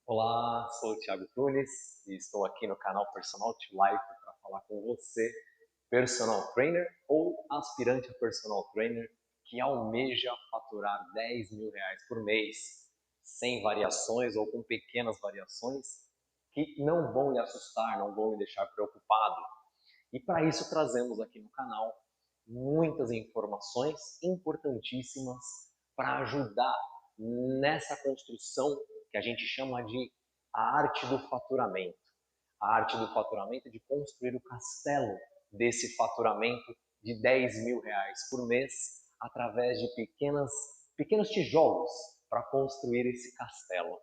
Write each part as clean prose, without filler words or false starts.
Olá, sou o Thiago Tunes e estou aqui no canal Personal to Life para falar com você, personal trainer ou aspirante a personal trainer que almeja faturar R$ 10.000 por mês, sem variações ou com pequenas variações que não vão lhe assustar, não vão lhe deixar preocupado. E para isso trazemos aqui no canal muitas informações importantíssimas para ajudar nessa construção que a gente chama de a arte do faturamento. A arte do faturamento é de construir o castelo desse faturamento de R$ 10.000 por mês através de pequenos tijolos para construir esse castelo.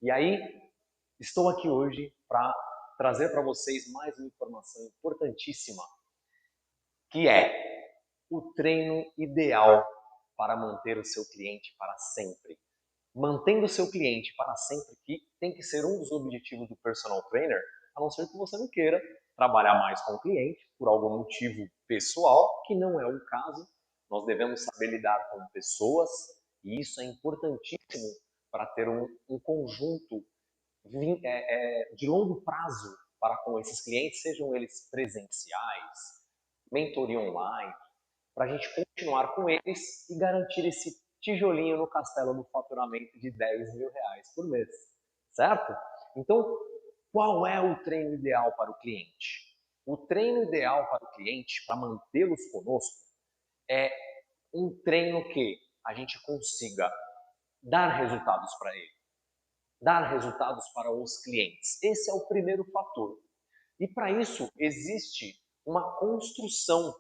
E aí, estou aqui hoje para trazer para vocês mais uma informação importantíssima, que é o treino ideal para manter o seu cliente para sempre. Mantendo o seu cliente para sempre, que tem que ser um dos objetivos do personal trainer, a não ser que você não queira trabalhar mais com o cliente por algum motivo pessoal, que não é o caso. Nós devemos saber lidar com pessoas e isso é importantíssimo para ter um conjunto de longo prazo para com esses clientes, sejam eles presenciais, mentoria online, para a gente continuar com eles e garantir esse tijolinho no castelo do faturamento de R$ 10.000 por mês, certo? Então, qual é o treino ideal para o cliente? O treino ideal para o cliente, para mantê-los conosco, é um treino que a gente consiga dar resultados para ele, dar resultados para os clientes. Esse é o primeiro fator. E para isso existe uma construção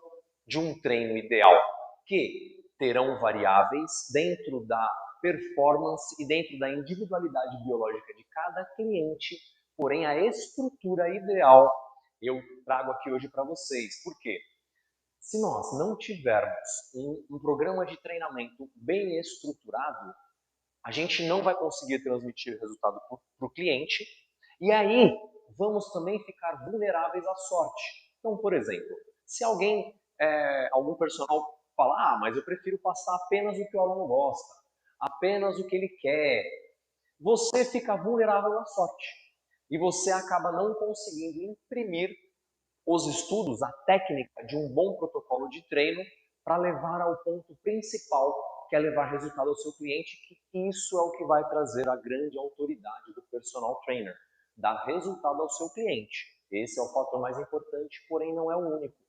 de um treino ideal que terão variáveis dentro da performance e dentro da individualidade biológica de cada cliente, porém a estrutura ideal eu trago aqui hoje para vocês. Por quê? Se nós não tivermos um programa de treinamento bem estruturado, a gente não vai conseguir transmitir resultado para o cliente e aí vamos também ficar vulneráveis à sorte. Então, por exemplo, se algum personal falar, mas eu prefiro passar apenas o que o aluno gosta, apenas o que ele quer, você fica vulnerável à sorte e você acaba não conseguindo imprimir os estudos, a técnica de um bom protocolo de treino para levar ao ponto principal, que é levar resultado ao seu cliente, que isso é o que vai trazer a grande autoridade do personal trainer, dar resultado ao seu cliente. Esse é o fator mais importante, porém não é o único.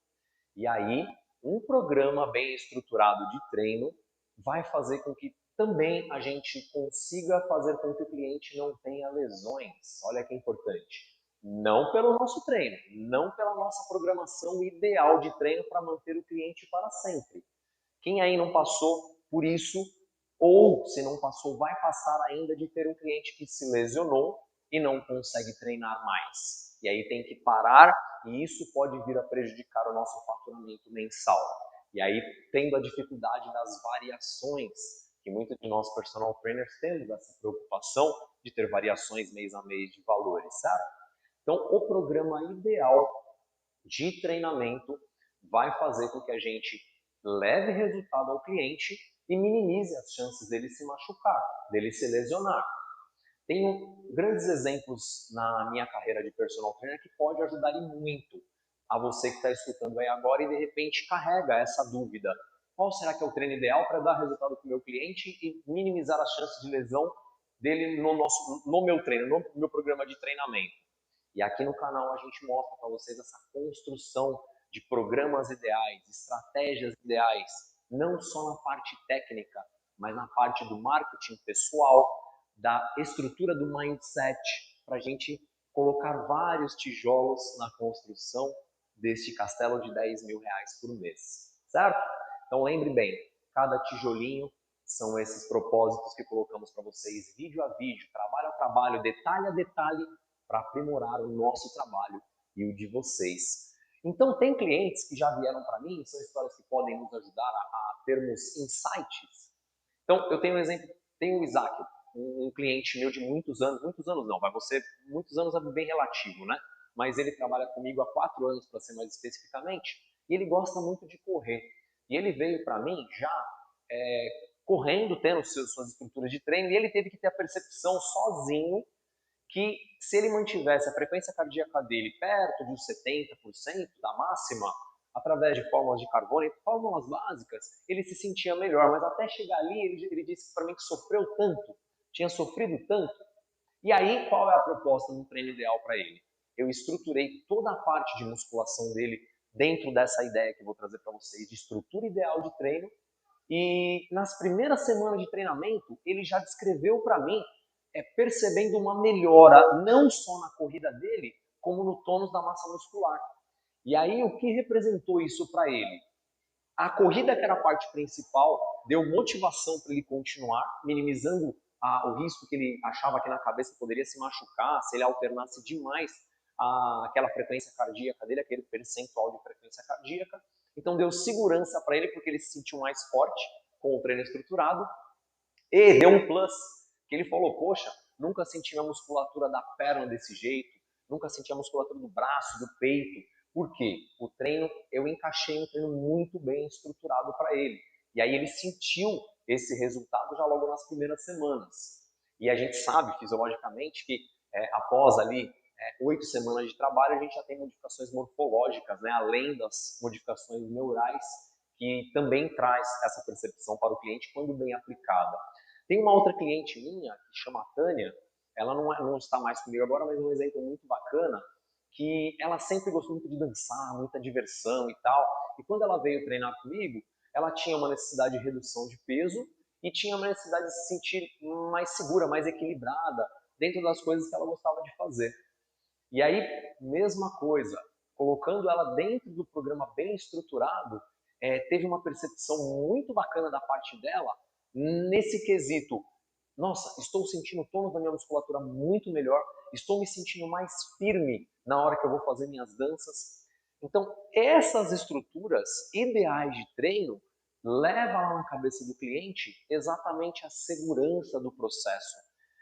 E aí, um programa bem estruturado de treino vai fazer com que também a gente consiga fazer com que o cliente não tenha lesões. Olha que importante. Não pelo nosso treino, não pela nossa programação ideal de treino para manter o cliente para sempre. Quem aí não passou por isso, ou se não passou, vai passar ainda de ter um cliente que se lesionou e não consegue treinar mais. E aí tem que parar e isso pode vir a prejudicar o nosso faturamento mensal. E aí, tendo a dificuldade das variações, que muitos de nós personal trainers temos essa preocupação de ter variações mês a mês de valores, certo? Então, o programa ideal de treinamento vai fazer com que a gente leve resultado ao cliente e minimize as chances dele se machucar, dele se lesionar. Tenho grandes exemplos na minha carreira de personal trainer que pode ajudar muito a você que está escutando aí agora e de repente carrega essa dúvida. Qual será que é o treino ideal para dar resultado para o meu cliente e minimizar as chances de lesão dele no meu treino, no meu programa de treinamento? E aqui no canal a gente mostra para vocês essa construção de programas ideais, estratégias ideais, não só na parte técnica, mas na parte do marketing pessoal, da estrutura do mindset, para a gente colocar vários tijolos na construção deste castelo de R$ 10.000 por mês, certo? Então lembre bem, cada tijolinho são esses propósitos que colocamos para vocês, vídeo a vídeo, trabalho a trabalho, detalhe a detalhe, para aprimorar o nosso trabalho e o de vocês. Então, tem clientes que já vieram para mim, são histórias que podem nos ajudar a termos insights. Então, eu tenho um exemplo, tenho o Isaac, um cliente meu de muitos anos não, vai você, muitos anos é bem relativo, né? Mas ele trabalha comigo há 4 anos, para ser mais especificamente, e ele gosta muito de correr. E ele veio para mim já correndo, tendo suas estruturas de treino, e ele teve que ter a percepção sozinho que se ele mantivesse a frequência cardíaca dele perto de uns 70% da máxima, através de fórmulas de carbono, fórmulas básicas, ele se sentia melhor. Mas até chegar ali, ele disse para mim que sofreu tanto, tinha sofrido tanto. E aí, qual é a proposta no treino ideal para ele? Eu estruturei toda a parte de musculação dele dentro dessa ideia que eu vou trazer para vocês, de estrutura ideal de treino. E nas primeiras semanas de treinamento, ele já descreveu para mim, percebendo uma melhora, não só na corrida dele, como no tônus da massa muscular. E aí, o que representou isso para ele? A corrida, que era a parte principal, deu motivação para ele continuar, minimizando o risco que ele achava que na cabeça poderia se machucar, se ele alternasse demais aquela frequência cardíaca dele, aquele percentual de frequência cardíaca. Então deu segurança para ele, porque ele se sentiu mais forte com o treino estruturado. E deu um plus, que ele falou, poxa, nunca senti a musculatura da perna desse jeito, nunca senti a musculatura do braço, do peito. Por quê? O treino, eu encaixei um treino muito bem estruturado para ele. E aí ele sentiu esse resultado já logo nas primeiras semanas. E a gente sabe, fisiologicamente, que após ali 8 semanas de trabalho, a gente já tem modificações morfológicas, né? Além das modificações neurais, que também traz essa percepção para o cliente quando bem aplicada. Tem uma outra cliente minha, que chama Tânia, ela não está mais comigo agora, mas é um exemplo muito bacana, que ela sempre gostou muito de dançar, muita diversão e tal. E quando ela veio treinar comigo, ela tinha uma necessidade de redução de peso e tinha uma necessidade de se sentir mais segura, mais equilibrada, dentro das coisas que ela gostava de fazer. E aí, mesma coisa, colocando ela dentro do programa bem estruturado, teve uma percepção muito bacana da parte dela nesse quesito. Nossa, estou sentindo o tônus da minha musculatura muito melhor, estou me sentindo mais firme na hora que eu vou fazer minhas danças. Então, essas estruturas ideais de treino levam lá na cabeça do cliente exatamente a segurança do processo,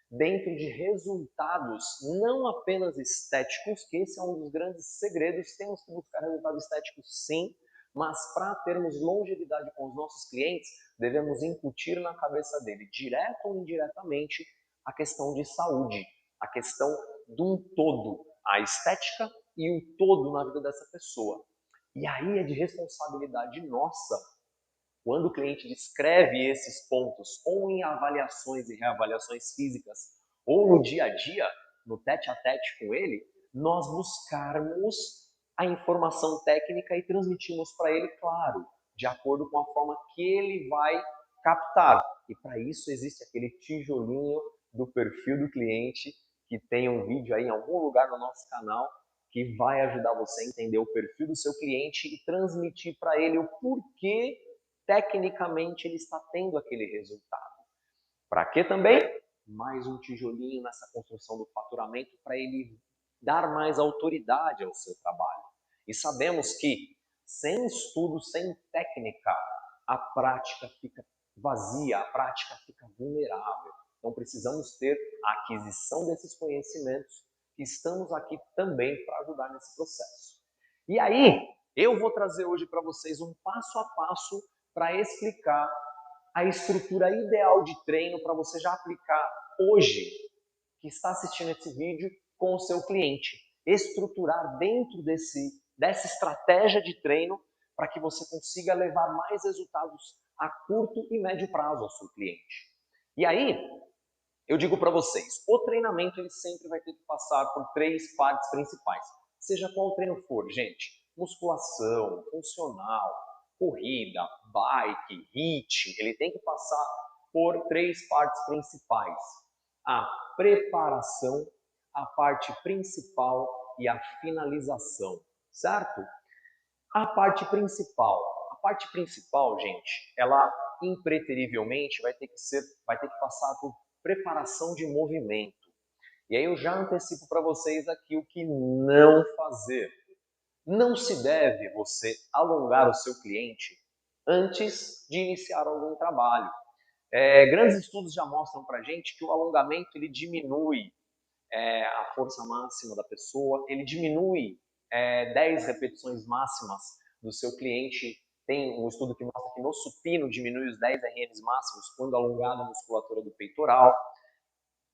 dentro de resultados não apenas estéticos, que esse é um dos grandes segredos, temos que buscar resultados estéticos sim, mas para termos longevidade com os nossos clientes, devemos incutir na cabeça dele, direto ou indiretamente, a questão de saúde, a questão de um todo, a estética e o todo na vida dessa pessoa. E aí é de responsabilidade nossa, quando o cliente descreve esses pontos, ou em avaliações e reavaliações físicas, ou no dia a dia, no tete-a-tete com ele, nós buscarmos a informação técnica e transmitimos para ele, claro, de acordo com a forma que ele vai captar. E para isso existe aquele tijolinho do perfil do cliente, que tem um vídeo aí em algum lugar no nosso canal, que vai ajudar você a entender o perfil do seu cliente e transmitir para ele o porquê tecnicamente ele está tendo aquele resultado. Para quê também? Mais um tijolinho nessa construção do faturamento para ele dar mais autoridade ao seu trabalho. E sabemos que sem estudo, sem técnica, a prática fica vazia, a prática fica vulnerável. Então precisamos ter a aquisição desses conhecimentos e estamos aqui também para ajudar nesse processo. E aí, eu vou trazer hoje para vocês um passo a passo para explicar a estrutura ideal de treino para você já aplicar hoje, que está assistindo esse vídeo, com o seu cliente. Estruturar dentro dessa estratégia de treino para que você consiga levar mais resultados a curto e médio prazo ao seu cliente. E aí, eu digo para vocês, o treinamento ele sempre vai ter que passar por 3 partes principais. Seja qual o treino for, gente. Musculação, funcional, corrida, bike, HIIT, ele tem que passar por 3 partes principais. A preparação, a parte principal e a finalização, certo? A parte principal, gente, ela impreterivelmente vai ter que passar por preparação de movimento. E aí eu já antecipo para vocês aqui o que não fazer. Não se deve você alongar o seu cliente antes de iniciar algum trabalho. Grandes estudos já mostram para a gente que o alongamento ele diminui a força máxima da pessoa, ele diminui 10 repetições máximas do seu cliente. Tem um estudo que mostra que no supino diminui os 10 RMs máximos quando alongada a musculatura do peitoral.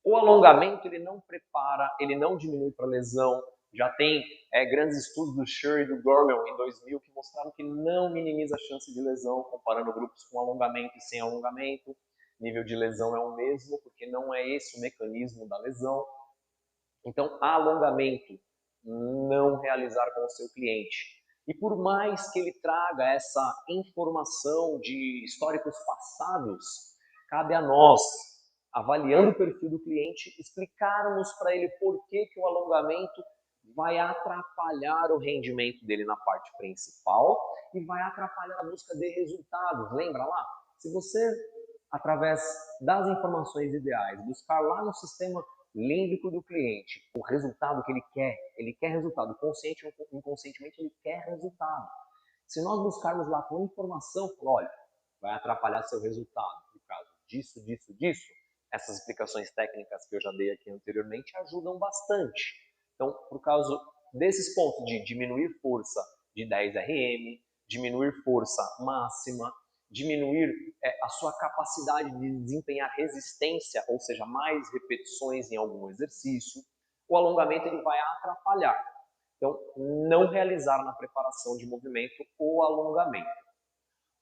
O alongamento, ele não prepara, ele não diminui para lesão. Já tem grandes estudos do Sher e do Gorman em 2000 que mostraram que não minimiza a chance de lesão, comparando grupos com alongamento e sem alongamento. O nível de lesão é o mesmo, porque não é esse o mecanismo da lesão. Então, alongamento, não realizar com o seu cliente. E por mais que ele traga essa informação de históricos passados, cabe a nós, avaliando o perfil do cliente, explicarmos para ele por que o alongamento vai atrapalhar o rendimento dele na parte principal e vai atrapalhar a busca de resultados. Lembra lá? Se você, através das informações ideais, buscar lá no sistema límbico do cliente o resultado que ele quer resultado, consciente ou inconscientemente ele quer resultado. Se nós buscarmos lá com informação, olha, vai atrapalhar seu resultado, por causa disso, disso, disso, essas explicações técnicas que eu já dei aqui anteriormente ajudam bastante. Então, por causa desses pontos de diminuir força de 10 RM, diminuir força máxima, diminuir a sua capacidade de desempenhar resistência, ou seja, mais repetições em algum exercício, o alongamento ele vai atrapalhar. Então, não realizar na preparação de movimento o alongamento.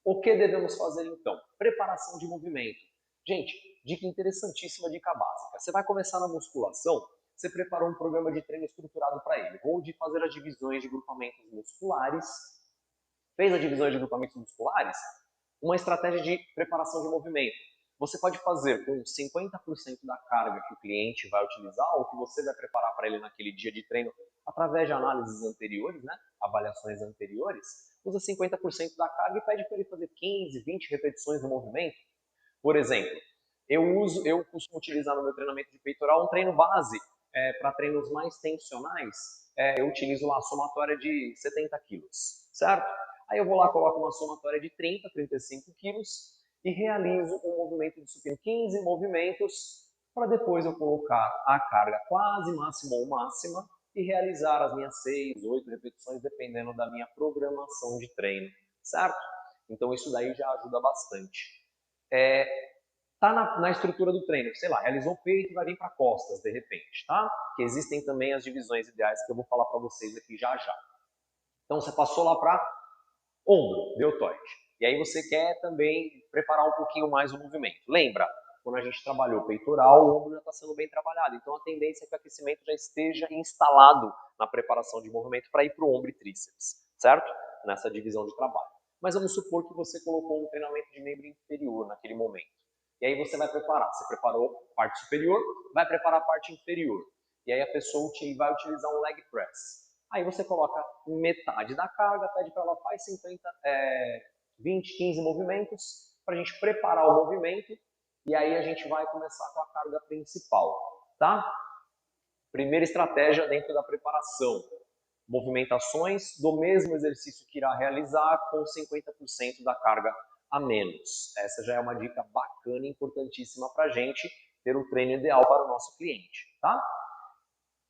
O que devemos fazer então? Preparação de movimento. Gente, dica interessantíssima, dica básica. Você vai começar na musculação, você preparou um programa de treino estruturado para ele, ou de fazer as divisões de grupamentos musculares. Fez as divisões de grupamentos musculares? Uma estratégia de preparação de movimento. Você pode fazer com 50% da carga que o cliente vai utilizar ou que você vai preparar para ele naquele dia de treino através de análises anteriores, né? Avaliações anteriores. Usa 50% da carga e pede para ele fazer 15, 20 repetições do movimento. Por exemplo, eu costumo utilizar no meu treinamento de peitoral um treino base para treinos mais tensionais. Eu utilizo lá a somatória de 70 quilos, certo? Aí eu vou lá, coloco uma somatória de 30, 35 quilos e realizo um movimento de supino, 15 movimentos, para depois eu colocar a carga quase máxima ou máxima e realizar as minhas 6, 8 repetições, dependendo da minha programação de treino, certo? Então isso daí já ajuda bastante. Tá na estrutura do treino, sei lá, realizou o peito e vai vir para costas, de repente, tá? Que existem também as divisões ideais que eu vou falar para vocês aqui já já. Então você passou lá para ombro, deltoide. E aí você quer também preparar um pouquinho mais o movimento. Lembra, quando a gente trabalhou peitoral, o ombro já está sendo bem trabalhado. Então a tendência é que o aquecimento já esteja instalado na preparação de movimento para ir para o ombro e tríceps, certo? Nessa divisão de trabalho. Mas vamos supor que você colocou um treinamento de membro inferior naquele momento. E aí você vai preparar. Você preparou a parte superior, vai preparar a parte inferior. E aí a pessoa vai utilizar um leg press. Aí você coloca metade da carga, pede para ela faz 20, 15 movimentos para a gente preparar o movimento e aí a gente vai começar com a carga principal, tá? Primeira estratégia dentro da preparação. Movimentações do mesmo exercício que irá realizar com 50% da carga a menos. Essa já é uma dica bacana e importantíssima para a gente ter o treino ideal para o nosso cliente, tá?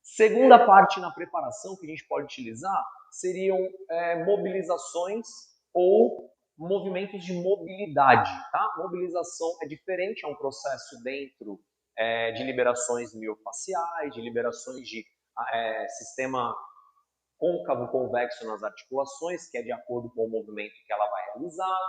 Segunda parte na preparação que a gente pode utilizar seriam mobilizações ou movimentos de mobilidade. Tá? Mobilização é diferente, é um processo dentro de liberações miofaciais, de liberações de sistema côncavo convexo nas articulações, que é de acordo com o movimento que ela vai realizar.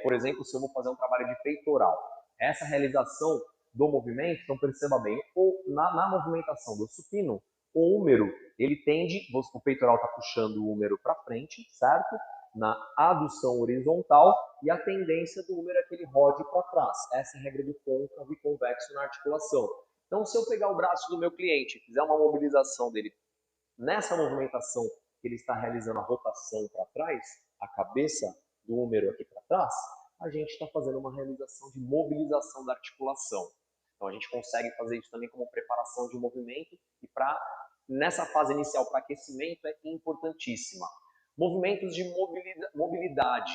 Por exemplo, se eu vou fazer um trabalho de peitoral, essa realização do movimento, então perceba bem, na movimentação do supino, o húmero, ele tende, o peitoral está puxando o húmero para frente, certo? Na adução horizontal, e a tendência do húmero é que ele rode para trás. Essa é a regra do côncavo e convexo na articulação. Então, se eu pegar o braço do meu cliente e fizer uma mobilização dele nessa movimentação que ele está realizando a rotação para trás, a cabeça do húmero aqui para trás, a gente está fazendo uma realização de mobilização da articulação. Então a gente consegue fazer isso também como preparação de movimento e nessa fase inicial para aquecimento é importantíssima. Movimentos de mobilidade.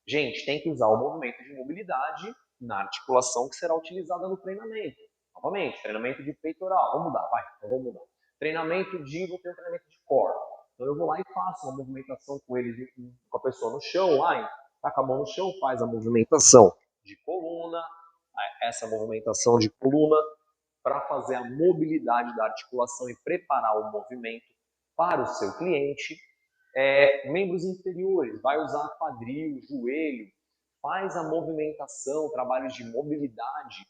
Gente, tem que usar o movimento de mobilidade na articulação que será utilizada no treinamento. Novamente, treinamento de peitoral. Vamos mudar, vai, então vamos mudar. Vou ter um treinamento de core. Então eu vou lá e faço uma movimentação com ele, com a pessoa no chão, lá, tá com a mão no chão, faz a movimentação de coluna, essa movimentação de coluna para fazer a mobilidade da articulação e preparar o movimento para o seu cliente. Membros inferiores, vai usar quadril, joelho, faz a movimentação, trabalhos de mobilidade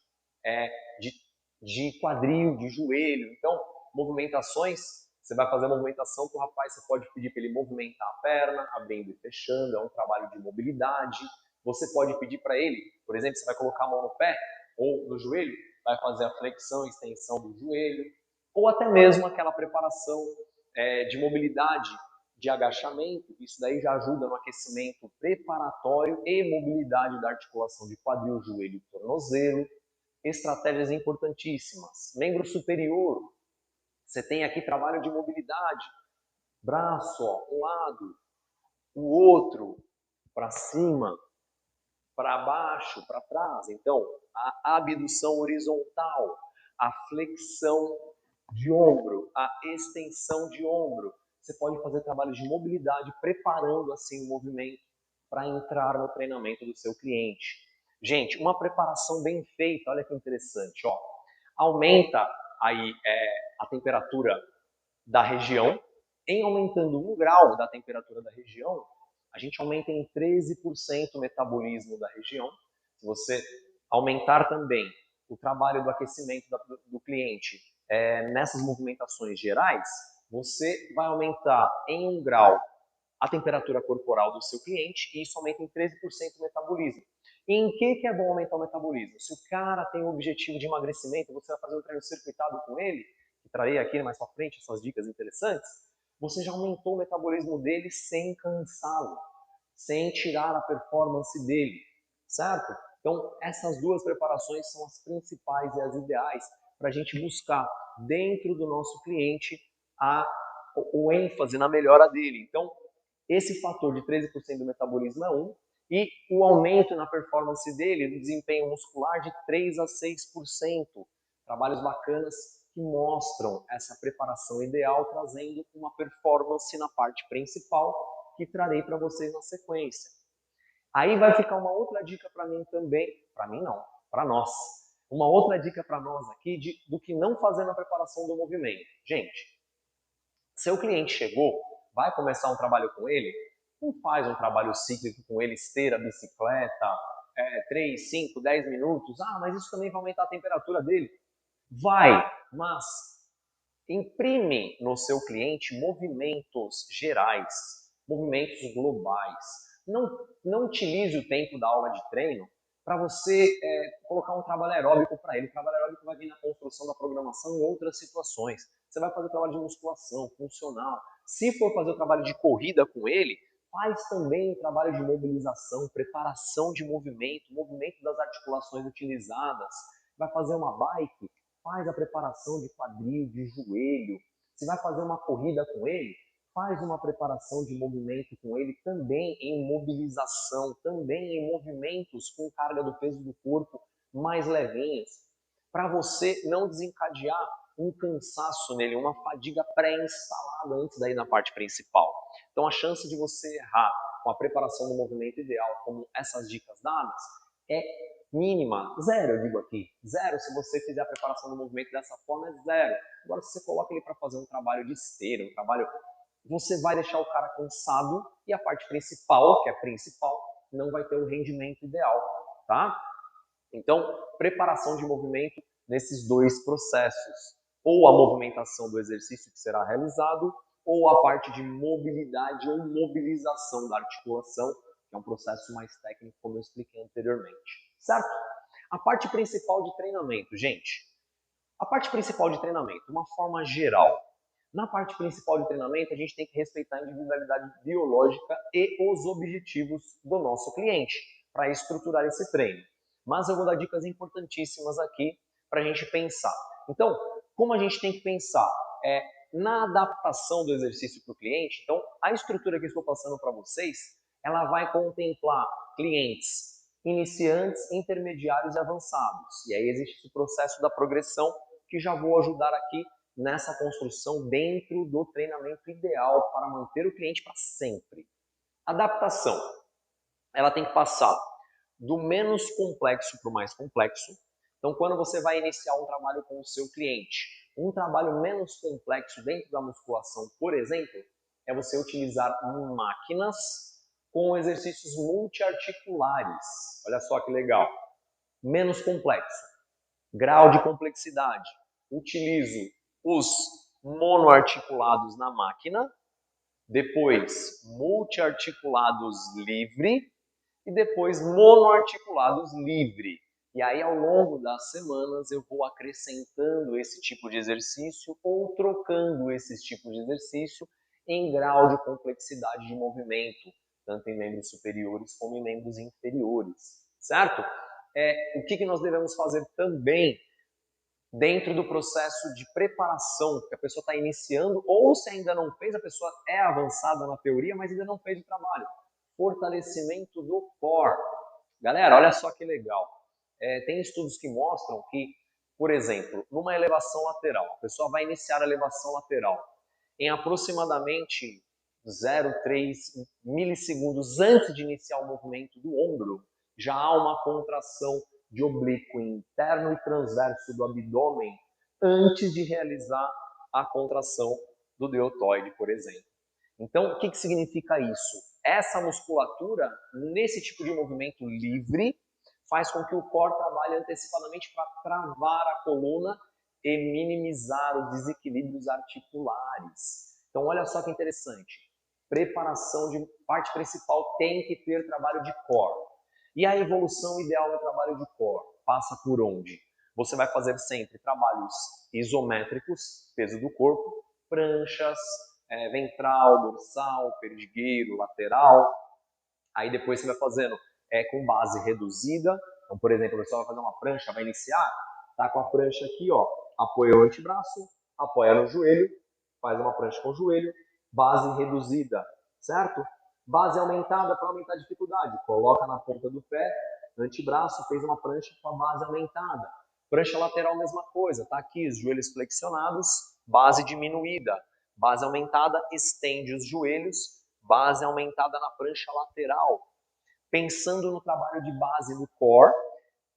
de quadril, de joelho. Então, movimentações, você vai fazer a movimentação para o rapaz, você pode pedir para ele movimentar a perna, abrindo e fechando, é um trabalho de mobilidade. Você pode pedir para ele, por exemplo, você vai colocar a mão no pé ou no joelho, vai fazer a flexão e extensão do joelho, ou até mesmo aquela preparação de mobilidade de agachamento. Isso daí já ajuda no aquecimento preparatório e mobilidade da articulação de quadril, joelho e tornozelo. Estratégias importantíssimas. Membro superior, você tem aqui trabalho de mobilidade. Braço, ó, um lado, o outro, para cima, para baixo, para trás. Então, a abdução horizontal, a flexão de ombro, a extensão de ombro. Você pode fazer trabalho de mobilidade, preparando assim o movimento para entrar no treinamento do seu cliente. Gente, uma preparação bem feita, olha que interessante, ó. Aumenta aí a temperatura da região. Em aumentando 1 grau da temperatura da região, a gente aumenta em 13% o metabolismo da região. Se você aumentar também o trabalho do aquecimento do cliente nessas movimentações gerais, você vai aumentar em 1 grau a temperatura corporal do seu cliente e isso aumenta em 13% o metabolismo. E em que é bom aumentar o metabolismo? Se o cara tem o objetivo de emagrecimento, você vai fazer um treino circuitado com ele, que trarei aqui mais para frente essas dicas interessantes, você já aumentou o metabolismo dele sem cansá-lo, sem tirar a performance dele, certo? Então, essas duas preparações são as principais e as ideais para a gente buscar dentro do nosso cliente o ênfase na melhora dele. Então, esse fator de 13% do metabolismo é um, e o aumento na performance dele, do desempenho muscular, de 3 a 6%. Trabalhos bacanas que mostram essa preparação ideal, trazendo uma performance na parte principal, que trarei para vocês na sequência. Aí vai ficar uma outra dica para mim também, para mim não, para nós. Uma outra dica para nós aqui do que não fazer na preparação do movimento. Gente, seu cliente chegou, vai começar um trabalho com ele, não faz um trabalho cíclico com ele, esteira, bicicleta, 3, 5, 10 minutos. Ah, mas isso também vai aumentar a temperatura dele. Vai, mas imprime no seu cliente movimentos gerais, movimentos globais. Não utilize o tempo da aula de treino para você colocar um trabalho aeróbico para ele. O trabalho aeróbico vai vir na construção da programação em outras situações. Você vai fazer trabalho de musculação, funcional. Se for fazer o trabalho de corrida com ele, faz também o trabalho de mobilização, preparação de movimento das articulações utilizadas. Vai fazer uma bike, faz a preparação de quadril, de joelho. Se vai fazer uma corrida com ele, faz uma preparação de movimento com ele também em mobilização, também em movimentos com carga do peso do corpo mais levinhas, para você não desencadear um cansaço nele, uma fadiga pré-instalada antes daí na parte principal. Então a chance de você errar com a preparação do movimento ideal, como essas dicas dadas, é mínima, zero eu digo aqui, zero. Se você fizer a preparação do movimento dessa forma, é zero. Agora se você coloca ele para fazer um trabalho de esteira, um trabalho, você vai deixar o cara cansado e a parte principal, que é principal, não vai ter o rendimento ideal, tá? Então, preparação de movimento nesses dois processos, ou a movimentação do exercício que será realizado, ou a parte de mobilidade ou mobilização da articulação, que é um processo mais técnico, como eu expliquei anteriormente, certo? A parte principal de treinamento, gente. A parte principal de treinamento, de uma forma geral. Na parte principal de treinamento, a gente tem que respeitar a individualidade biológica e os objetivos do nosso cliente para estruturar esse treino. Mas eu vou dar dicas importantíssimas aqui para a gente pensar. Então, como a gente tem que pensar na adaptação do exercício para o cliente, então a estrutura que eu estou passando para vocês, ela vai contemplar clientes iniciantes, intermediários e avançados. E aí existe esse processo da progressão que já vou ajudar aqui nessa construção dentro do treinamento ideal para manter o cliente para sempre. Adaptação. Ela tem que passar do menos complexo para o mais complexo. Então, quando você vai iniciar um trabalho com o seu cliente, um trabalho menos complexo dentro da musculação, por exemplo, é você utilizar máquinas com exercícios multiarticulares. Olha só que legal. Menos complexo. Grau de complexidade. Utilizo os monoarticulados na máquina, depois multiarticulados livre e depois monoarticulados livre. E aí, ao longo das semanas, eu vou acrescentando esse tipo de exercício ou trocando esses tipos de exercício em grau de complexidade de movimento, tanto em membros superiores como em membros inferiores, certo? O que nós devemos fazer também dentro do processo de preparação que a pessoa está iniciando, ou se ainda não fez, a pessoa é avançada na teoria, mas ainda não fez o trabalho. Fortalecimento do core. Galera, olha só que legal. Tem estudos que mostram que, por exemplo, numa elevação lateral, a pessoa vai iniciar a elevação lateral em aproximadamente 0,3 milissegundos antes de iniciar o movimento do ombro, já há uma contração de oblíquo interno e transverso do abdômen antes de realizar a contração do deltoide, por exemplo. Então, o que significa isso? Essa musculatura, nesse tipo de movimento livre, faz com que o core trabalhe antecipadamente para travar a coluna e minimizar os desequilíbrios articulares. Então, olha só que interessante. Preparação de parte principal tem que ter trabalho de core. E a evolução ideal no trabalho de core passa por onde? Você vai fazer sempre trabalhos isométricos, peso do corpo, pranchas, ventral, dorsal, perdigueiro, lateral. Aí depois você vai fazendo com base reduzida. Então, por exemplo, a pessoa vai fazer uma prancha, vai iniciar, tá com a prancha aqui, ó, apoia o antebraço, apoia no joelho, faz uma prancha com o joelho, base reduzida, certo? Base aumentada para aumentar a dificuldade. Coloca na ponta do pé, antebraço, fez uma prancha com a base aumentada. Prancha lateral, mesma coisa. Tá aqui, os joelhos flexionados, base diminuída. Base aumentada, estende os joelhos. Base aumentada na prancha lateral. Pensando no trabalho de base do core,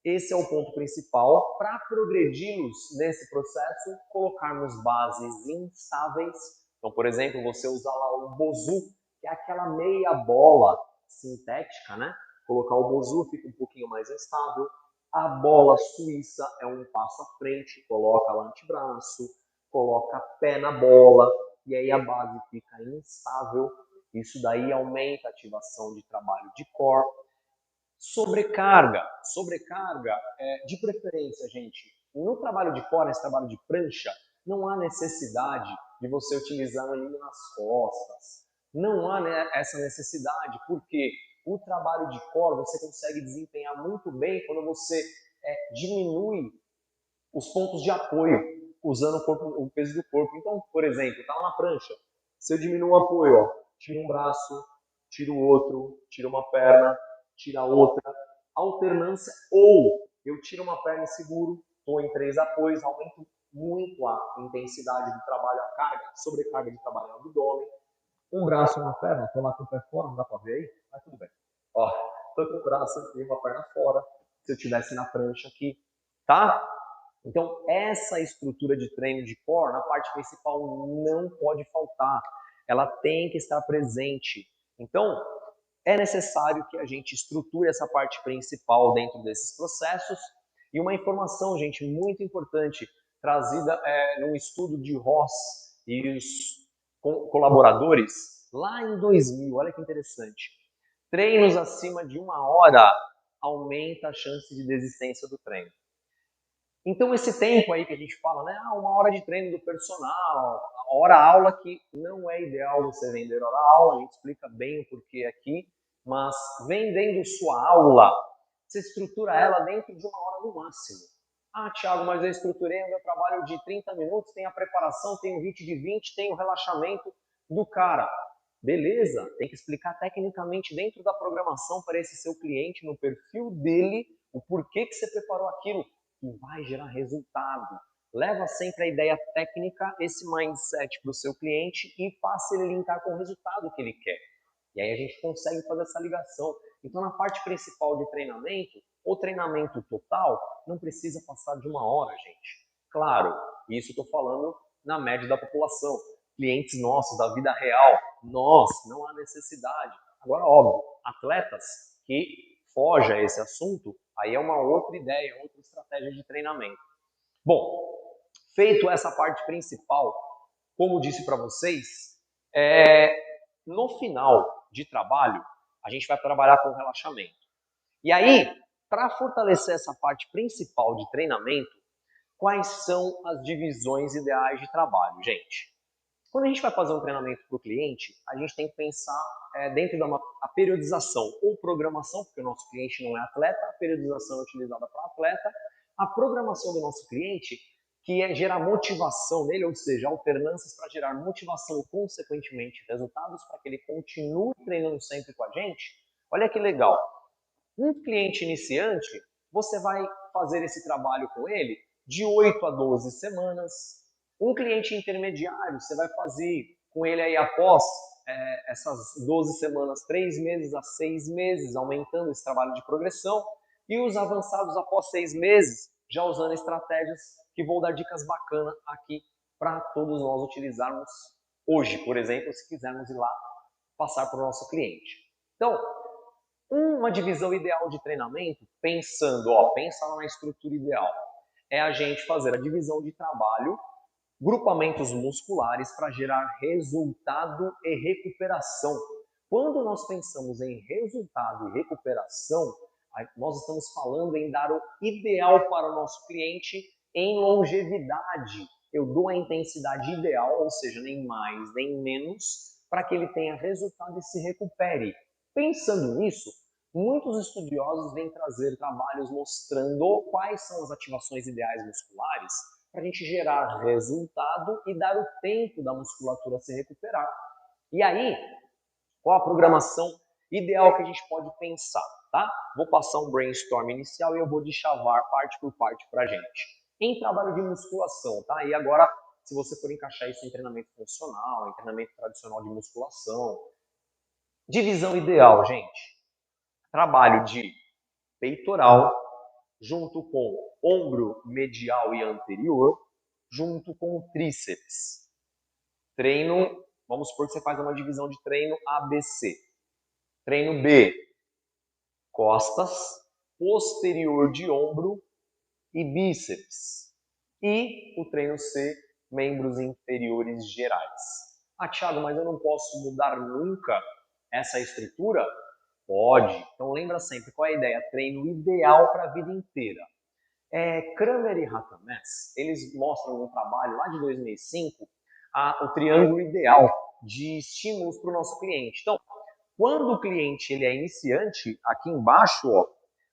esse é o ponto principal. Para progredi-los nesse processo, colocarmos bases instáveis. Então, por exemplo, você usar lá o Bosu, que é aquela meia bola sintética, né? Colocar o Bosu fica um pouquinho mais instável. A bola suíça é um passo à frente, coloca lá antebraço, coloca pé na bola e aí a base fica instável. Isso daí aumenta a ativação de trabalho de core. Sobrecarga. Sobrecarga, de preferência, gente, no trabalho de core, esse trabalho de prancha, não há necessidade de você utilizar anilho nas costas. Não há, né, essa necessidade, porque o trabalho de core você consegue desempenhar muito bem quando você diminui os pontos de apoio, usando o peso do corpo. Então, por exemplo, está lá na prancha, se eu diminuo o apoio, ó, tiro um braço, tiro o outro, tiro uma perna, tira a outra, alternância, ou eu tiro uma perna e seguro, estou em 3 apoios, aumento muito a intensidade do trabalho, a carga, a sobrecarga de trabalho no abdômen. Um braço e uma perna, estou lá com o pé fora, não dá para ver aí? Mas tudo bem. Ó, estou com o braço e uma perna fora, se eu estivesse na prancha aqui, tá? Então, essa estrutura de treino de core, na parte principal, não pode faltar. Ela tem que estar presente. Então, é necessário que a gente estruture essa parte principal dentro desses processos. E uma informação, gente, muito importante, trazida num estudo de Ross e os colaboradores, lá em 2000, olha que interessante. Treinos acima de 1 hora aumenta a chance de desistência do treino. Então, esse tempo aí que a gente fala, né? 1 hora de treino do personal, hora-aula, que não é ideal você vender hora-aula, a gente explica bem o porquê aqui, mas vendendo sua aula, você estrutura ela dentro de 1 hora no máximo. Ah, Thiago, mas eu estruturei o meu trabalho de 30 minutos, tem a preparação, tem o HIIT de 20, tem o relaxamento do cara. Beleza, tem que explicar tecnicamente dentro da programação para esse seu cliente, no perfil dele, o porquê que você preparou aquilo, que vai gerar resultado. Leva sempre a ideia técnica, esse mindset para o seu cliente e faça ele linkar com o resultado que ele quer. E aí a gente consegue fazer essa ligação. Então, na parte principal de treinamento, o treinamento total não precisa passar de 1 hora, gente. Claro, isso estou falando na média da população. Clientes nossos, da vida real, não há necessidade. Agora, óbvio, atletas que fogem a esse assunto, aí é uma outra ideia, outra estratégia de treinamento. Bom, feito essa parte principal, como disse para vocês, no final de trabalho, a gente vai trabalhar com relaxamento. E aí, para fortalecer essa parte principal de treinamento, quais são as divisões ideais de trabalho, gente? Quando a gente vai fazer um treinamento para o cliente, a gente tem que pensar dentro da periodização ou programação, porque o nosso cliente não é atleta, a periodização é utilizada para atleta, a programação do nosso cliente, que é gerar motivação nele, ou seja, alternâncias para gerar motivação e, consequentemente, resultados para que ele continue treinando sempre com a gente. Olha que legal. Um cliente iniciante, você vai fazer esse trabalho com ele de 8 a 12 semanas. Um cliente intermediário, você vai fazer com ele aí após essas 12 semanas, 3 meses a 6 meses, aumentando esse trabalho de progressão. E os avançados após 6 meses, já usando estratégias que vou dar dicas bacanas aqui para todos nós utilizarmos hoje, por exemplo, se quisermos ir lá passar para o nosso cliente. Então, uma divisão ideal de treinamento, pensando, pensa lá na estrutura ideal, é a gente fazer a divisão de trabalho, grupamentos musculares para gerar resultado e recuperação. Quando nós pensamos em resultado e recuperação, nós estamos falando em dar o ideal para o nosso cliente em longevidade. Eu dou a intensidade ideal, ou seja, nem mais nem menos, para que ele tenha resultado e se recupere. Pensando nisso, muitos estudiosos vêm trazer trabalhos mostrando quais são as ativações ideais musculares para a gente gerar resultado e dar o tempo da musculatura se recuperar. E aí, qual a programação ideal que a gente pode pensar, tá? Vou passar um brainstorm inicial e eu vou deschavar parte por parte para a gente. Em trabalho de musculação, tá? E agora, se você for encaixar isso em treinamento funcional, em treinamento tradicional de musculação, divisão ideal, gente. Trabalho de peitoral, junto com ombro medial e anterior, junto com o tríceps. Treino, vamos supor que você faz uma divisão de treino ABC. Treino B, costas, posterior de ombro e bíceps. E o treino C, membros inferiores gerais. Ah, Thiago, mas eu não posso mudar nunca essa estrutura? Pode. Então lembra sempre qual é a ideia, treino ideal para a vida inteira. Kramer e Hakamess, eles mostram no trabalho lá de 2005 o triângulo ideal de estímulos para o nosso cliente. Então, quando o cliente ele é iniciante, aqui embaixo,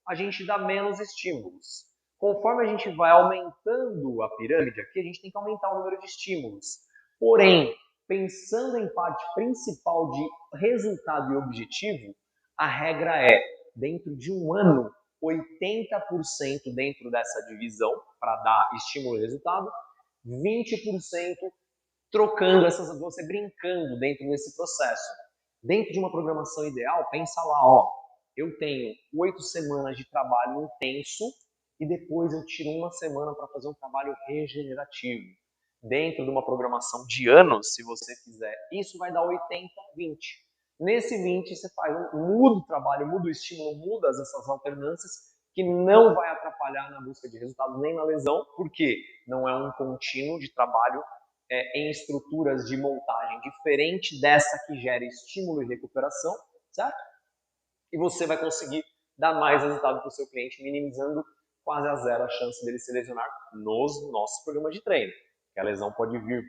a gente dá menos estímulos. Conforme a gente vai aumentando a pirâmide aqui, a gente tem que aumentar o número de estímulos. Porém, pensando em parte principal de resultado e objetivo, a regra é, dentro de um ano, 80% dentro dessa divisão, para dar estímulo e resultado, 20% trocando você brincando dentro desse processo. Dentro de uma programação ideal, pensa lá, eu tenho 8 semanas de trabalho intenso e depois eu tiro 1 semana para fazer um trabalho regenerativo. Dentro de uma programação de anos, se você fizer, isso vai dar 80-20. Nesse 20, você muda o trabalho, muda o estímulo, muda essas alternâncias, que não vai atrapalhar na busca de resultado nem na lesão, porque não é um contínuo de trabalho em estruturas de montagem diferente dessa que gera estímulo e recuperação, certo? E você vai conseguir dar mais resultado para o seu cliente, minimizando quase a zero a chance dele se lesionar nos nossos programas de treino. Que a lesão pode vir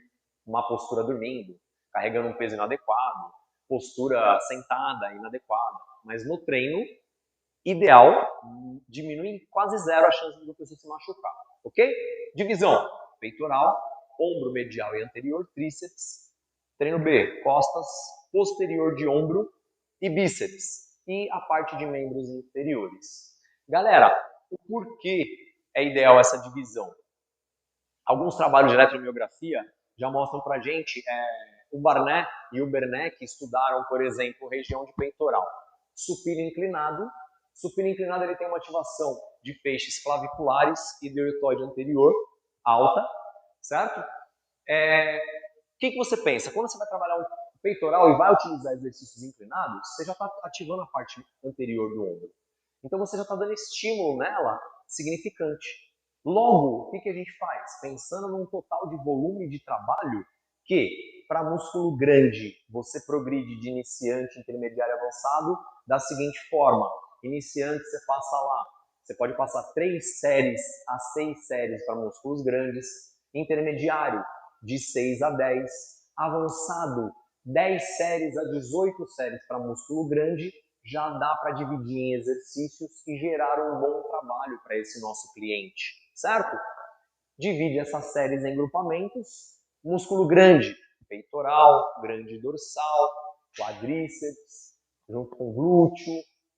uma postura dormindo, carregando um peso inadequado, postura sentada inadequada. Mas no treino ideal, diminui quase zero a chance de a pessoa se machucar. Ok? Divisão: peitoral, ombro medial e anterior, tríceps. Treino B, costas, posterior de ombro e bíceps. E a parte de membros inferiores. Galera, o porquê é ideal essa divisão? Alguns trabalhos de eletromiografia já mostram pra gente, o Barnett e o Bernet, que estudaram, por exemplo, região de peitoral. Supino inclinado. Supino inclinado ele tem uma ativação de feixes claviculares e deltoide anterior alta, certo? O que você pensa? Quando você vai trabalhar um peitoral e vai utilizar exercícios inclinados, você já está ativando a parte anterior do ombro. Então você já está dando estímulo nela significante. Logo, o que a gente faz? Pensando num total de volume de trabalho, que para músculo grande você progride de iniciante, intermediário e avançado da seguinte forma. Iniciante você passa lá, você pode passar 3 séries a 6 séries para músculos grandes, intermediário de 6 a 10, avançado 10 séries a 18 séries para músculo grande, já dá para dividir em exercícios e gerar um bom trabalho para esse nosso cliente, certo? Divide essas séries em grupamentos, músculo grande, peitoral, grande dorsal, quadríceps, junto com glúteo,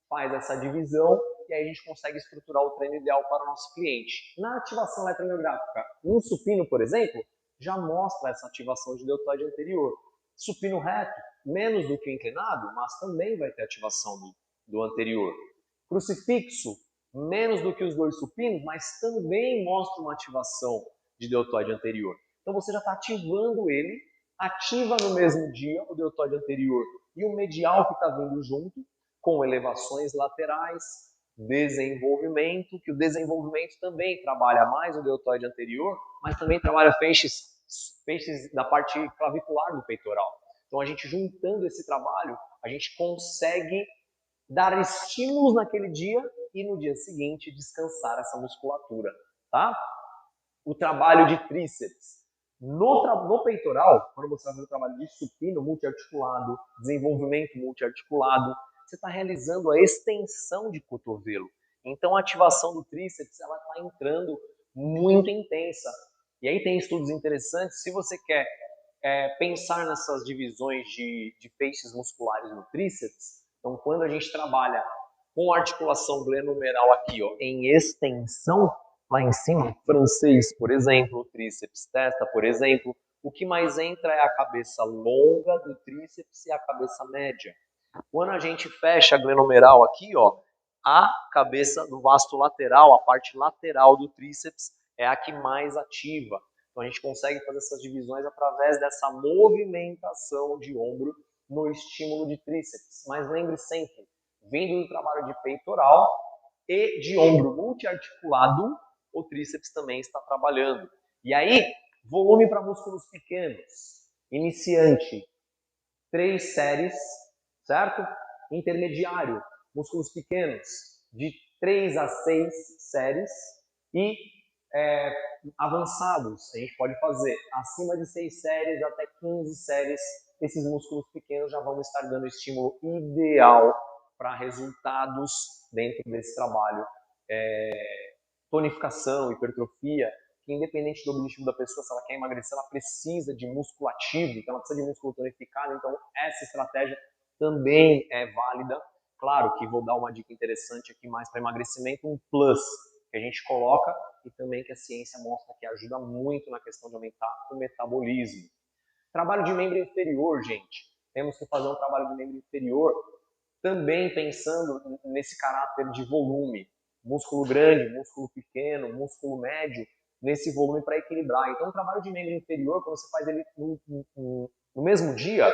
faz essa divisão e aí a gente consegue estruturar o treino ideal para o nosso cliente. Na ativação eletromiográfica, um supino, por exemplo, já mostra essa ativação de deltoide anterior. Supino reto, menos do que o inclinado, mas também vai ter ativação do anterior. Crucifixo, menos do que os dois supinos, mas também mostra uma ativação de deltoide anterior. Então você já está ativando ele, ativa no mesmo dia o deltoide anterior e o medial que está vindo junto, com elevações laterais, desenvolvimento, que o desenvolvimento também trabalha mais o deltoide anterior, mas também trabalha feixes da parte clavicular do peitoral. Então a gente juntando esse trabalho, a gente consegue dar estímulos naquele dia e no dia seguinte descansar essa musculatura, tá? O trabalho de tríceps. No peitoral, quando você vai fazer o trabalho de supino multiarticulado, desenvolvimento multiarticulado, você está realizando a extensão de cotovelo. Então a ativação do tríceps ela está entrando muito intensa. E aí tem estudos interessantes, se você quer pensar nessas divisões de feixes musculares no tríceps, então quando a gente trabalha com a articulação glenohumeral aqui, ó, em extensão, lá em cima, francês, por exemplo, tríceps testa, por exemplo, o que mais entra é a cabeça longa do tríceps e a cabeça média. Quando a gente fecha a glenohumeral aqui, ó, a cabeça do vasto lateral, a parte lateral do tríceps, é a que mais ativa. Então a gente consegue fazer essas divisões através dessa movimentação de ombro no estímulo de tríceps. Mas lembre sempre, vindo do trabalho de peitoral e de ombro multiarticulado, o tríceps também está trabalhando. E aí, volume para músculos pequenos. Iniciante, 3 séries, certo? Intermediário, músculos pequenos, de 3 a 6 séries. E avançados, a gente pode fazer acima de 6 séries até 15 séries. Esses músculos pequenos já vão estar dando estímulo ideal para resultados dentro desse trabalho. Tonificação, hipertrofia, que independente do objetivo da pessoa, se ela quer emagrecer, ela precisa de músculo ativo, então ela precisa de músculo tonificado, então essa estratégia também é válida. Claro que vou dar uma dica interessante aqui mais para emagrecimento, um plus que a gente coloca e também que a ciência mostra que ajuda muito na questão de aumentar o metabolismo. Trabalho de membro inferior, gente. Temos que fazer um trabalho de membro inferior também pensando nesse caráter de volume. Músculo grande, músculo pequeno, músculo médio, nesse volume para equilibrar. Então, o trabalho de membro inferior, quando você faz ele no mesmo dia,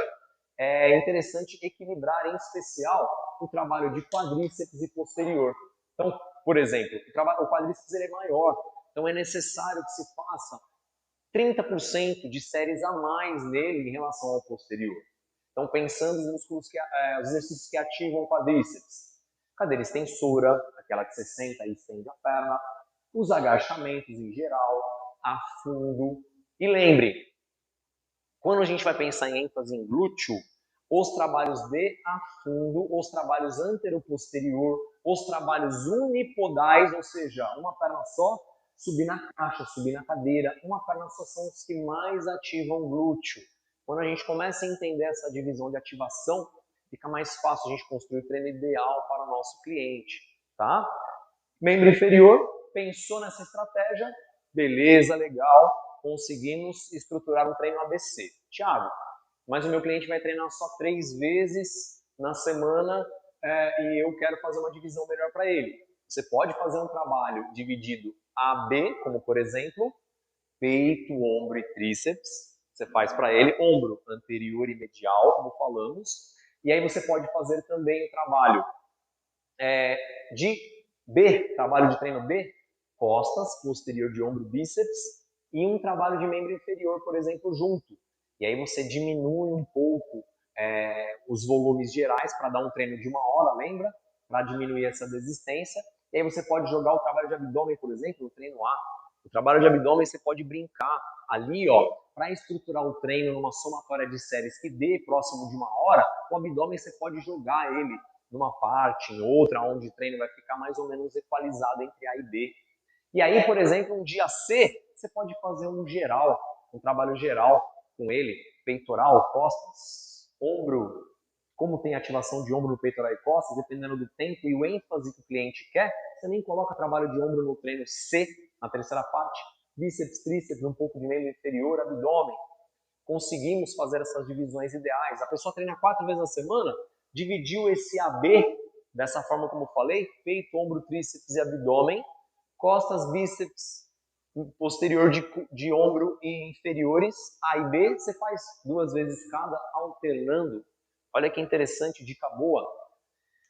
é interessante equilibrar, em especial, o trabalho de quadríceps e posterior. Então, por exemplo, o quadríceps ele é maior, então é necessário que se faça 30% de séries a mais nele em relação ao posterior. Então, pensando nos músculos os exercícios que ativam o quadríceps. Cadeira extensora, aquela que você senta e estende a perna. Os agachamentos em geral, a fundo. E lembre, quando a gente vai pensar em ênfase em glúteo, os trabalhos de a fundo, os trabalhos anteroposterior, os trabalhos unipodais, ou seja, uma perna só, subir na caixa, subir na cadeira, uma perna só são os que mais ativam o glúteo. Quando a gente começa a entender essa divisão de ativação, fica mais fácil a gente construir o treino ideal para o nosso cliente, tá? Membro inferior, pensou nessa estratégia, beleza, legal, conseguimos estruturar um treino ABC. Thiago, mas o meu cliente vai treinar só 3 vezes na semana e eu quero fazer uma divisão melhor para ele. Você pode fazer um trabalho dividido AB, como por exemplo, peito, ombro e tríceps. Você faz para ele ombro anterior e medial, como falamos. E aí você pode fazer também o trabalho de B, trabalho de treino B, costas, posterior de ombro, bíceps, e um trabalho de membro inferior, por exemplo, junto. E aí você diminui um pouco os volumes gerais para dar um treino de 1 hora, lembra? Para diminuir essa desistência. E aí você pode jogar o trabalho de abdômen, por exemplo, no treino A. O trabalho de abdômen você pode brincar ali, ó, para estruturar o treino numa somatória de séries que dê próximo de 1 hora, o abdômen você pode jogar ele numa parte, em outra, onde o treino vai ficar mais ou menos equalizado entre A e B. E aí, por exemplo, um dia C, você pode fazer um geral, um trabalho geral com ele, peitoral, costas, ombro. Como tem ativação de ombro, peitoral e costas, dependendo do tempo e o ênfase que o cliente quer, você nem coloca trabalho de ombro no treino C, na terceira parte, bíceps, tríceps, um pouco de membro inferior, abdômen. Conseguimos fazer essas divisões ideais. A pessoa treina 4 vezes na semana, dividiu esse AB dessa forma como eu falei, peito, ombro, tríceps e abdômen, costas, bíceps, posterior de ombro e inferiores, A e B, você faz 2 vezes cada, alternando. Olha que interessante, dica boa.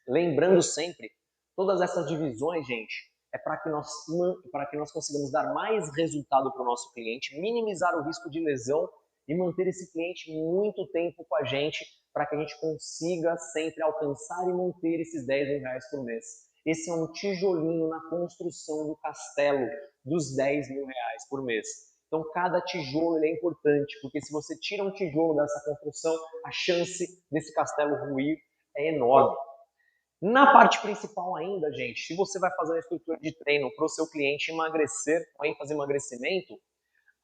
Lembrando sempre, todas essas divisões, gente, é para que nós consigamos dar mais resultado para o nosso cliente, minimizar o risco de lesão e manter esse cliente muito tempo com a gente, para que a gente consiga sempre alcançar e manter esses 10 mil reais por mês. Esse é um tijolinho na construção do castelo dos 10 mil reais por mês. Então, cada tijolo ele é importante, porque se você tira um tijolo dessa construção, a chance desse castelo ruir é enorme. Na parte principal ainda, gente, se você vai fazer uma estrutura de treino para o seu cliente emagrecer, com ênfase em emagrecimento,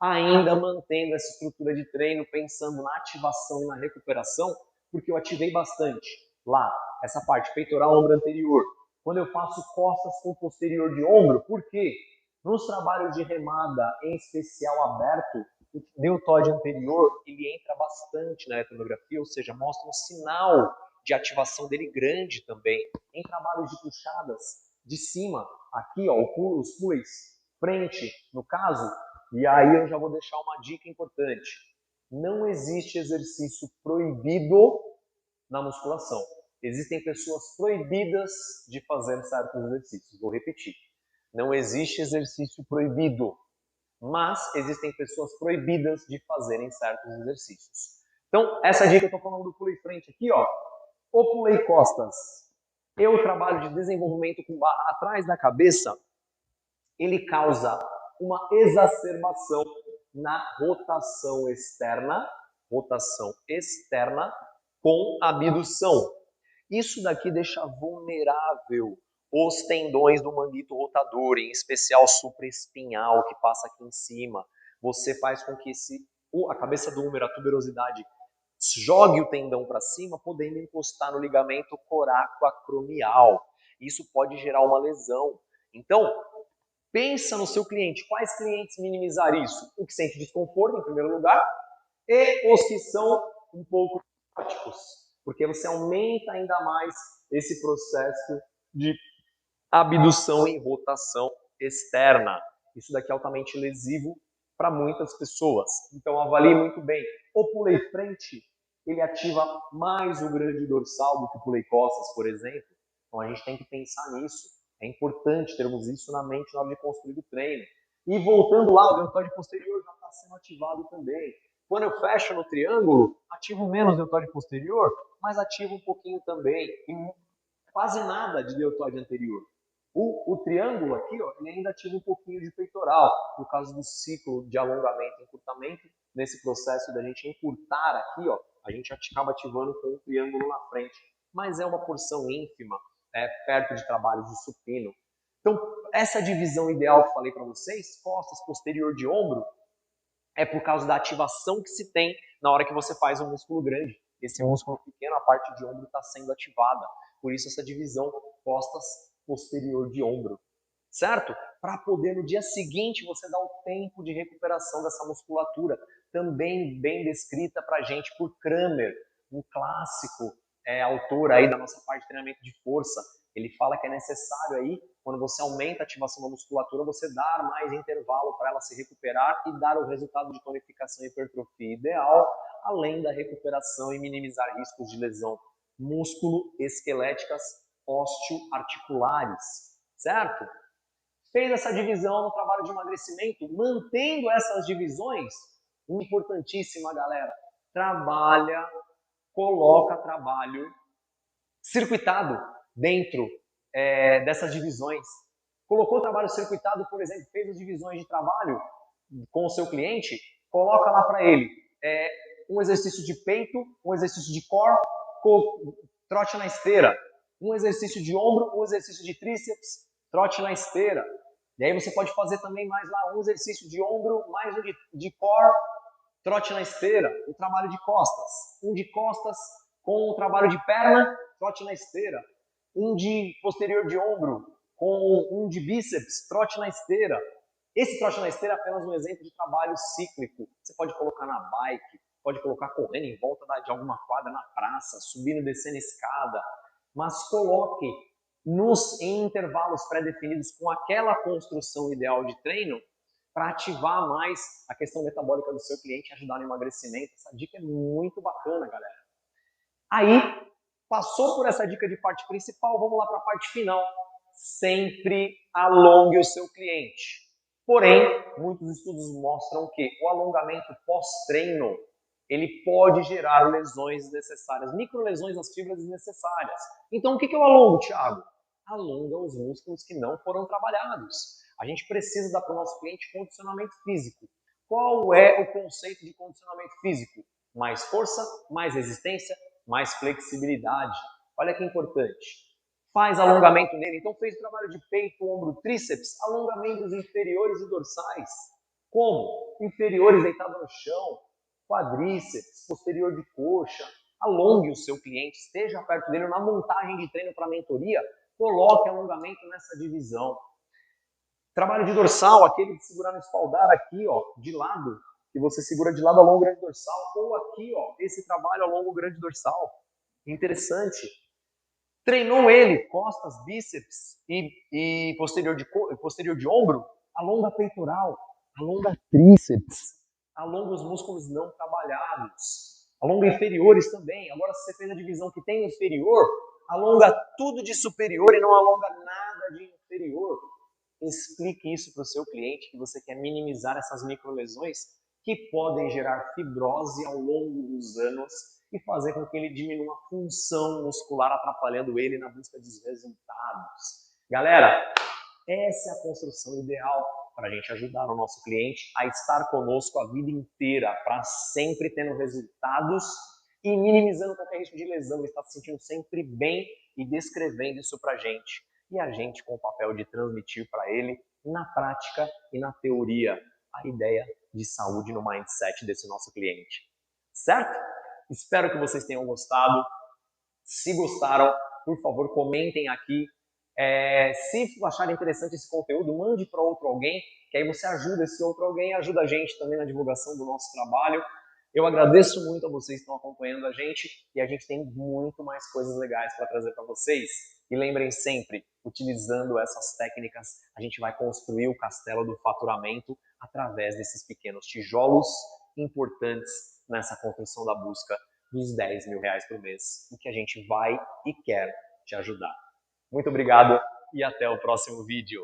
ainda mantendo essa estrutura de treino, pensando na ativação e na recuperação, porque eu ativei bastante lá, essa parte peitoral, ombro anterior. Quando eu faço costas com posterior de ombro, por quê? Nos trabalhos de remada, em especial aberto, o deltoide anterior, ele entra bastante na eletromiografia, ou seja, mostra um sinal de ativação dele grande também. Em trabalhos de puxadas de cima, aqui, ó, os pulleys, frente, no caso, e aí eu já vou deixar uma dica importante. Não existe exercício proibido na musculação. Existem pessoas proibidas de fazer certos exercícios. Vou repetir. Não existe exercício proibido, mas existem pessoas proibidas de fazerem certos exercícios. Então, essa dica eu estou falando do pulei frente aqui, ó. O pulei costas. Eu trabalho de desenvolvimento com barra atrás da cabeça. Ele causa uma exacerbação na rotação externa com abdução. Isso daqui deixa vulnerável os tendões do manguito rotador, em especial supraespinhal, que passa aqui em cima. Você faz com que a cabeça do húmero, a tuberosidade, jogue o tendão para cima, podendo encostar no ligamento coracoacromial. Isso pode gerar uma lesão. Então, pensa no seu cliente. Quais clientes minimizar isso? O que sente desconforto, em primeiro lugar, e os que são um pouco práticos, porque você aumenta ainda mais esse processo de abdução e rotação externa. Isso daqui é altamente lesivo para muitas pessoas. Então avalie muito bem. O pulei frente, ele ativa mais o grande dorsal do que o pulei costas, por exemplo. Então a gente tem que pensar nisso. É importante termos isso na mente na hora de construir o treino. E voltando lá, o deltoide posterior já está sendo ativado também. Quando eu fecho no triângulo, ativo menos o deltoide posterior, mas ativo um pouquinho também. E quase nada de deltoide anterior. O triângulo aqui, ó, ele ainda ativa um pouquinho de peitoral, por causa do ciclo de alongamento e encurtamento. Nesse processo da gente encurtar aqui, ó, a gente acaba ativando com o triângulo na frente. Mas é uma porção ínfima, perto de trabalhos de supino. Então, essa divisão ideal que falei para vocês, costas, posterior de ombro, é por causa da ativação que se tem na hora que você faz um músculo grande. Esse músculo pequeno, a parte de ombro está sendo ativada. Por isso essa divisão costas posterior de ombro. Certo? Para poder no dia seguinte você dar o tempo de recuperação dessa musculatura. Também bem descrita para a gente por Kramer, um clássico autor aí da nossa parte de treinamento de força, ele fala que é necessário aí, quando você aumenta a ativação da musculatura, você dar mais intervalo para ela se recuperar e dar o resultado de tonificação e hipertrofia ideal, além da recuperação e minimizar riscos de lesão músculo-esqueléticas osteoarticulares, certo? Fez essa divisão no trabalho de emagrecimento, mantendo essas divisões, importantíssima, galera, coloca trabalho circuitado dentro dessas divisões. Colocou trabalho circuitado, por exemplo, fez as divisões de trabalho com o seu cliente, coloca lá para ele um exercício de peito, um exercício de core, trote na esteira, um exercício de ombro, um exercício de tríceps, trote na esteira. E aí você pode fazer também mais lá um exercício de ombro, mais um de core, trote na esteira, o trabalho de costas. Um de costas com o trabalho de perna, trote na esteira. Um de posterior de ombro com um de bíceps, trote na esteira. Esse trote na esteira é apenas um exemplo de trabalho cíclico. Você pode colocar na bike, pode colocar correndo em volta de alguma quadra na praça, subindo e descendo escada, mas coloque em intervalos pré-definidos com aquela construção ideal de treino para ativar mais a questão metabólica do seu cliente e ajudar no emagrecimento. Essa dica é muito bacana, galera. Aí, passou por essa dica de parte principal, vamos lá para a parte final. Sempre alongue o seu cliente. Porém, muitos estudos mostram que o alongamento pós-treino ele pode gerar lesões desnecessárias, microlesões nas fibras desnecessárias. Então, o que eu alongo, Thiago? Alonga os músculos que não foram trabalhados. A gente precisa dar para o nosso cliente condicionamento físico. Qual é o conceito de condicionamento físico? Mais força, mais resistência, mais flexibilidade. Olha que importante. Faz alongamento nele. Então, fez o trabalho de peito, ombro, tríceps, alongamentos inferiores e dorsais. Como? Inferiores deitado no chão, quadríceps, posterior de coxa. Alongue o seu cliente, esteja perto dele na montagem de treino para mentoria, coloque alongamento nessa divisão. Trabalho de dorsal, aquele de segurar no espaldar aqui, ó, de lado, que você segura de lado ao longo grande dorsal, ou aqui, ó, esse trabalho ao longo grande dorsal. Interessante. Treinou ele, costas, bíceps e posterior de ombro, alonga peitoral, alonga tríceps, alonga os músculos não trabalhados, alonga inferiores também. Agora, se você fez a divisão que tem inferior, alonga tudo de superior e não alonga nada de inferior. Explique isso para o seu cliente que você quer minimizar essas microlesões que podem gerar fibrose ao longo dos anos e fazer com que ele diminua a função muscular, atrapalhando ele na busca dos resultados. Galera, essa é a construção ideal para a gente ajudar o nosso cliente a estar conosco a vida inteira, para sempre tendo resultados e minimizando qualquer risco de lesão. Ele está se sentindo sempre bem e descrevendo isso para a gente. E a gente com o papel de transmitir para ele, na prática e na teoria, a ideia de saúde no mindset desse nosso cliente. Certo? Espero que vocês tenham gostado. Se gostaram, por favor, comentem aqui. Se acharem interessante esse conteúdo, mande para outro alguém, que aí você ajuda esse outro alguém e ajuda a gente também na divulgação do nosso trabalho. Eu agradeço muito a vocês que estão acompanhando a gente e a gente tem muito mais coisas legais para trazer para vocês. E lembrem sempre, utilizando essas técnicas, a gente vai construir o castelo do faturamento através desses pequenos tijolos importantes nessa construção da busca dos 10 mil reais por mês, em que a gente vai e quer te ajudar. Muito obrigado e até o próximo vídeo.